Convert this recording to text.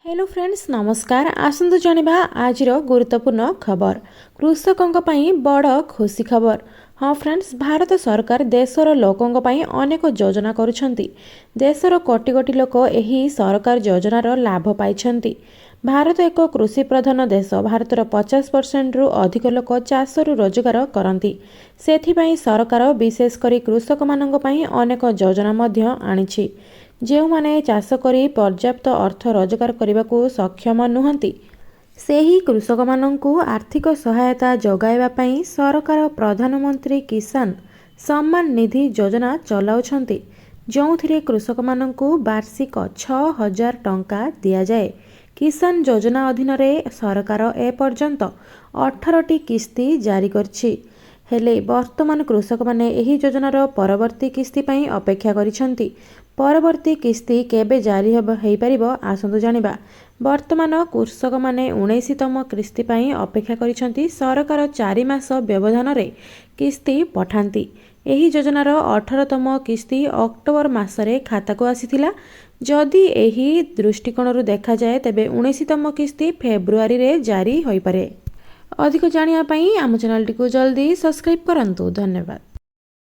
Hello friends नमस्कार। आसंतु जानिबा आजिर गुरुत्वपूर्ण खबर कृषकों पई बड़ खुशी खबर। हाँ फ्रेंड्स, भारत सरकार देशर लोकों पई अनेक योजना करुछंती। देशर कोटी कोटी लोक एही सरकार योजनार लाभ पाइछंती। भारत एक कृषि प्रधान देश। भारतर 50% रु अधिक लोक चाषरु रोजगार करती। सेथिपाई सरकार विशेष करी कृषक मानक पई अनेक योजना मध्य आनिछि। ଯେଉଁମାନେ ଚାଷ କରି ପର୍ଯ୍ୟାପ୍ତ ଅର୍ଥ ରୋଜଗାର କରିବାକୁ ସକ୍ଷମ ନୁହନ୍ତି ସେହି କୃଷକମାନଙ୍କୁ ଆର୍ଥିକ ସହାୟତା ଯୋଗାଇବା ପାଇଁ ସରକାର ପ୍ରଧାନମନ୍ତ୍ରୀ କିଷାନ ସମ୍ମାନ ନିଧି ଯୋଜନା ଚଲାଉଛନ୍ତି, ଯେଉଁଥିରେ କୃଷକମାନଙ୍କୁ ବାର୍ଷିକ 6,000 ଟଙ୍କା ଦିଆଯାଏ। କିଷାନ ଯୋଜନା ଅଧୀନରେ ସରକାର ଏପର୍ଯ୍ୟନ୍ତ 18ଟି କିସ୍ତି ଜାରି କରିଛି। ହେଲେ ବର୍ତ୍ତମାନ କୃଷକମାନେ ଏହି ଯୋଜନାର ପରବର୍ତ୍ତୀ କିସ୍ତି ପାଇଁ ଅପେକ୍ଷା କରିଛନ୍ତି। ପରବର୍ତ୍ତୀ କିସ୍ତି କେବେ ଜାରି ହୋଇପାରିବ ଆସନ୍ତୁ ଜାଣିବା। ବର୍ତ୍ତମାନ କୃଷକମାନେ 19ତମ କିସ୍ତି ପାଇଁ ଅପେକ୍ଷା କରିଛନ୍ତି। ସରକାର 4 ମାସ ବ୍ୟବଧାନରେ କିସ୍ତି ପଠାନ୍ତି। ଏହି ଯୋଜନାର 18ତମ କିସ୍ତି ଅକ୍ଟୋବର ମାସରେ ଖାତାକୁ ଆସିଥିଲା। ଯଦି ଏହି ଦୃଷ୍ଟିକୋଣରୁ ଦେଖାଯାଏ ତେବେ 19ତମ କିସ୍ତି ଫେବୃଆରୀରେ ଜାରି ହୋଇପାରେ। ଅଧିକ ଜାଣିବା ପାଇଁ ଆମ ଚ୍ୟାନେଲଟିକୁ ଜଲ୍ଦି ସବସ୍କ୍ରାଇବ୍ କରନ୍ତୁ। ଧନ୍ୟବାଦ।